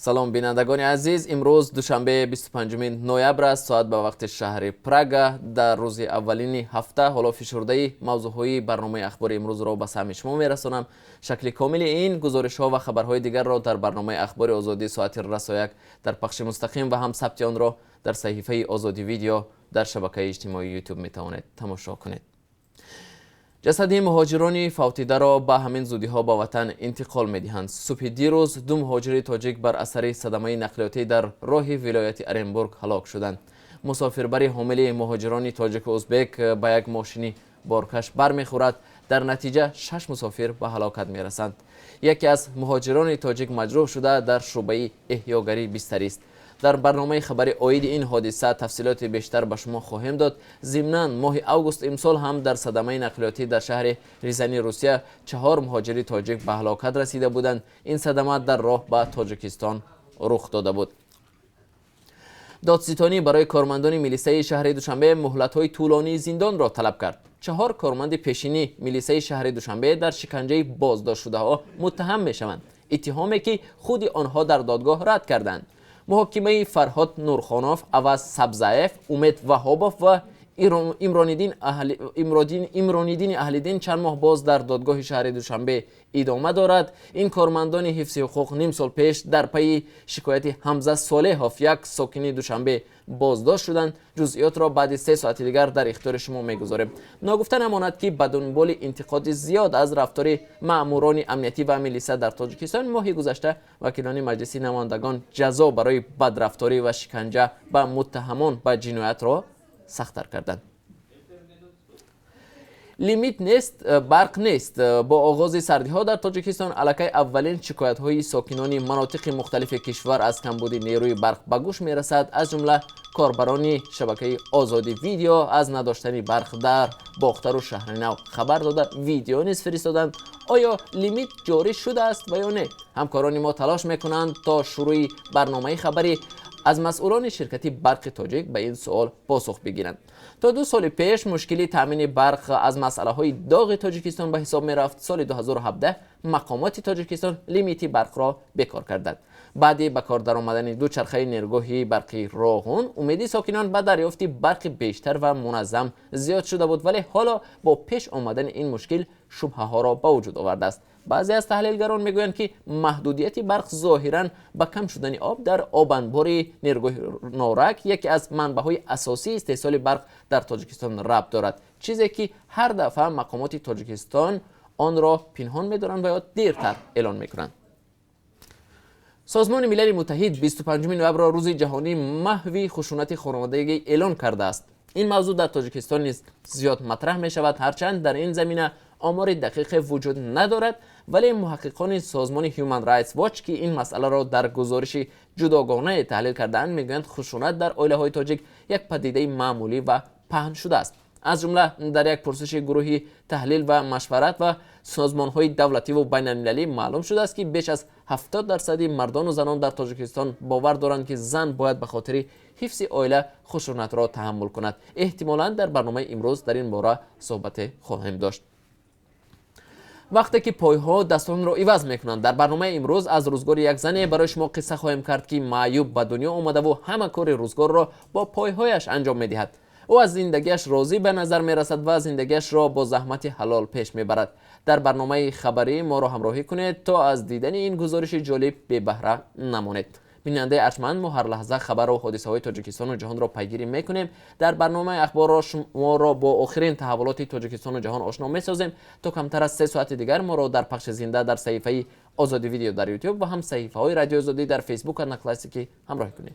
سلام بینندگان عزیز، امروز دوشنبه 25 نوامبر است. ساعت به وقت شهر پراگ در روز اولین هفته. حالا فشرده موضوعهای برنامه اخبار امروز را به سمع شما میرسانم. شکل کامل این گزارش ها و خبرهای دیگر را در برنامه اخبار آزادی ساعت رسایک در پخش مستقیم و هم ثبت آن را در صحیفه آزادی ویدیو در شبکه اجتماعی یوتیوب می توانید تماشا کنید. جسد مهاجران فوتیده را به همین زودی ها به وطن انتقال می دهند. صبح دیروز دو مهاجر تاجیک بر اثر صدمه نقلیاتی در راه ولایت ارنبورگ هلاک شدند. مسافربری حامل مهاجران تاجیک و ازبک به یک ماشین بارکش برمیخورد. در نتیجه 6 مسافر به هلاکت می رسند. یکی از مهاجران تاجیک مجروح شده در شعبه احیاگری بستری است. در برنامه خبری عاید این حادثه تفصیلات بیشتر به شما خواهیم داد. ضمناً ماه اوگوست امسال هم در صدمه نقلیاتی در شهر ریزانی روسیه 4 مهاجر تاجیک به هلاکت رسیده بودند. این صدمه در راه به تاجیکستان رخ داده بود. دادستانی برای کارمندان میلیسه شهر دوشنبه مهلت‌های طولانی زندان را طلب کرد. 4 کارمند پیشینی میلیسه شهر دوشنبه در شکنجه بازداشت شده‌ها متهم می‌شوند. اتهامی که خود آنها در دادگاه رد کردند. محاکمه فرهاد نورخانوف، عوض سبزایف، امید وهابوف و امرانیدین اهلیدین چند ماه باز در دادگاه شهر دوشنبه ادامه دارد. این کارمندان حفظ حقوق نیم سال پیش در پی شکایت حمزه صالحوف، یک ساکن دوشنبه، بازداشت شدند. جزئیات را بعد 3 ساعت دیگر در اختیار شما میگذاریم. ناگفته نماند که به دنبال انتقاد زیاد از رفتار ماموران امنیتی و میلیسه در تاجیکستان، ماه گذشته وکیلان مجلس نمایندگان جزا برای بدرفتاری و شکنجه به متهمان به جنایت را سخت‌تر کردند. لیمیت نیست، برق نیست. با آغاز سردی ها در تاجیکستان الکی اولین شکایت های ساکنان مناطق مختلف کشور از کمبود نیروی برق به گوش می رسد. از جمله کاربران شبکه آزادی ویدیو از نداشتن برق در باختر و شهرنو خبر داده ویدیو نیز فرستادند. آیا لیمیت جاری شده است و یا نه؟ همکاران ما تلاش میکنند تا شروع برنامه خبری از مسئولان شرکت برق تاجیک به این سوال پاسخ بگیرند. تا 2 سال پیش مشکلی تامین برق از مسئله های داغ تاجیکستان به حساب می رفت. سال 2017 مقامات تاجیکستان لیمیت برق را بکار کردند. بعد به کار درآمدن دوچرخه نیروگاه برقی راهون، امیدی ساکنان به دریافت برق بیشتر و منظم زیاد شده بود، ولی حالا با پیش آمدن این مشکل شبهه ها را به وجود آورده است. بعضی از تحلیلگران میگویند که محدودیت برق ظاهراً به کم شدن آب در آبانبار نیروگاه نارک، یکی از منبع‌های اساسی استحصال برق در تاجیکستان ربط دارد، چیزی که هر دفعه مقامات تاجیکستان آن را پنهان می‌دارند و یا دیرتر اعلان می‌کنند. سازمان ملل متحد 25 نوامبر را روز جهانی محو خشونت خانوادگی اعلان کرده است. این موضوع در تاجیکستان نیز زیاد مطرح می شود، هرچند در این زمینه آمار دقیق وجود ندارد، ولی محققان سازمان هیومن رایتس واچ که این مسئله را در گزارش جداگانه تحلیل کرده‌اند میگویند خشونت در عائله‌های تاجیک یک پدیده معمولی و پهن شده است. از جمله در یک پرسش گروهی تحلیل و مشورت و سازمان‌های دولتی و بین‌المللی معلوم شده است که بیش از 70% مردان و زنان در تاجیکستان باور دارند که زن باید به خاطر حفظ عائله خشونت را تحمل کند. احتمالاً در برنامه امروز در این باره صحبت خواهیم داشت. وقتی که پایها دستان را عوض میکنند، در برنامه امروز از روزگار یک زن برای شما قصه خواهیم کرد که معیوب به دنیا آمده و همه کار روزگار را با پایهایش انجام میدهد. او از زندگیش راضی به نظر می رسد و زندگیش را با زحمت حلال پیش می برد. در برنامه خبری ما را همراهی کنید تا از دیدن این گزارش جالب بی بهره نمانید. بیننده ارجمند، ما هر لحظه خبر و حادثه های تاجیکستان و جهان را پیگیری میکنیم. در برنامه اخبار شما را با آخرین تحولات تاجیکستان و جهان آشنا میسازیم. تا کمتر از 3 ساعت دیگر ما را در پخش زنده در صحیفه آزادی ویدیو در یوتیوب و هم صحیفه های رادیو آزادی در فیسبوک و کلاسیکی همراه کنید.